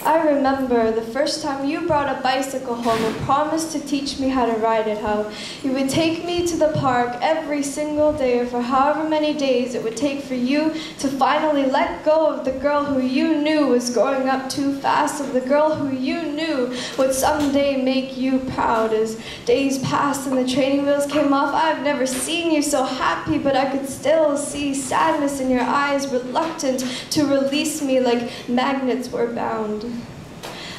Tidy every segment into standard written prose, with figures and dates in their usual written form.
I remember the first time you brought a bicycle home and promised to teach me how to ride it, how you would take me to the park every single day for however many days it would take for you to finally let go of the girl who you knew was growing up too fast, of the girl who you knew would someday make you proud. As days passed and the training wheels came off, I've never seen you so happy, but I could still see sadness in your eyes, reluctant to release me like magnets were bound.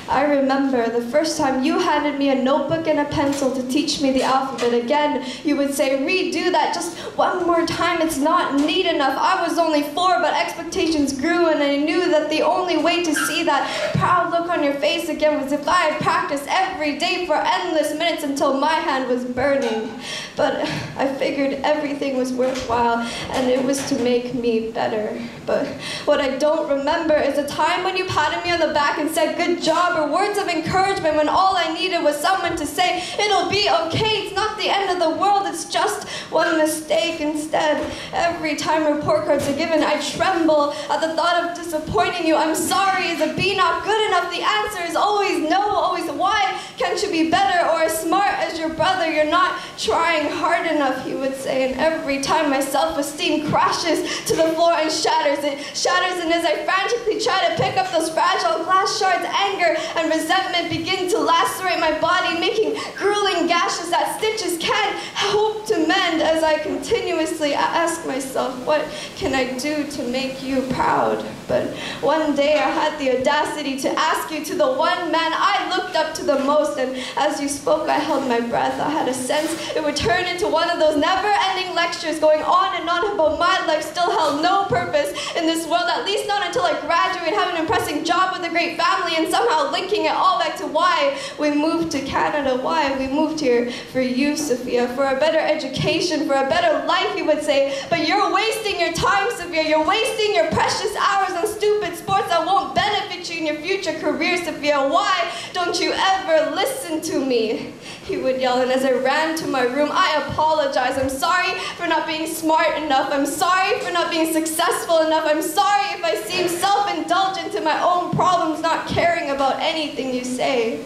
I remember the first time you handed me a notebook and a pencil to teach me the alphabet. Again, you would say, redo that just one more time, it's not neat enough. I was only 4, but expectations grew, and I knew that the only way to see that proud look on your face again was if I had practiced every day for endless minutes until my hand was burning. But I figured everything was worthwhile, and it was to make me better. But what I don't remember is a time when you patted me on the back and said, good job, or words of encouragement when all I needed was someone to say, it'll be okay, it's not the end of the world, it's just one mistake. Instead, every time report cards are given, I tremble at the thought of disappointing you. I'm sorry, is a B not good enough? The answer is always no, always why can't you be better? Or as smart as your brother, you're not trying hard enough, he would say. And every time my self-esteem crashes to the floor and shatters, it shatters, and as I frantically try to pick up those fragile glass shards, anger and resentment begin to lacerate my body, making grueling gashes that stitches can't hope to mend, as I continuously ask myself, what can I do to make you proud? But one day I had the audacity to ask you to the one man I looked up to the most, and as you spoke, I held my breath. I had a sense it would turn into one of those never-ending lectures going on and on about my life still held no purpose in this world, at least not until I graduate, have an impressive job with a great family, and somehow linking it all back to why we moved to Canada, why we moved here for you, Sophia, for a better education, for a better life, he would say. But you're wasting your time, Sophia. You're wasting your precious hours on stupid sports that won't benefit you in your future career, Sophia. Why don't you ever listen to me? He would yell, and as I ran to my room, I apologize. I'm sorry for not being smart enough. I'm sorry for not being successful enough. I'm sorry if I seem self-indulgent in my own problems, not caring about anything you say.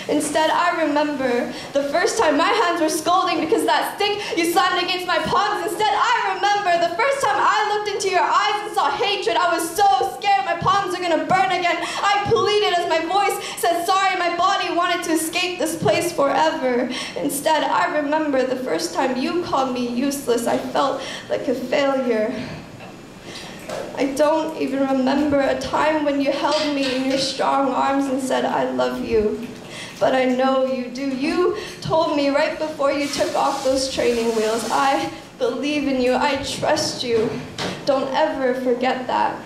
Instead, I remember the first time my hands were scalding because that stick you slammed against my palms. Instead, I remember the first time I looked into your eyes and saw hatred. I was so scared my palms are gonna burn again. I pleaded as my voice said sorry. My body wanted to escape this place forever. Instead, I remember the first time you called me useless. I felt like a failure. I don't even remember a time when you held me in your strong arms and said, I love you. But I know you do. You told me right before you took off those training wheels, I believe in you, I trust you. Don't ever forget that.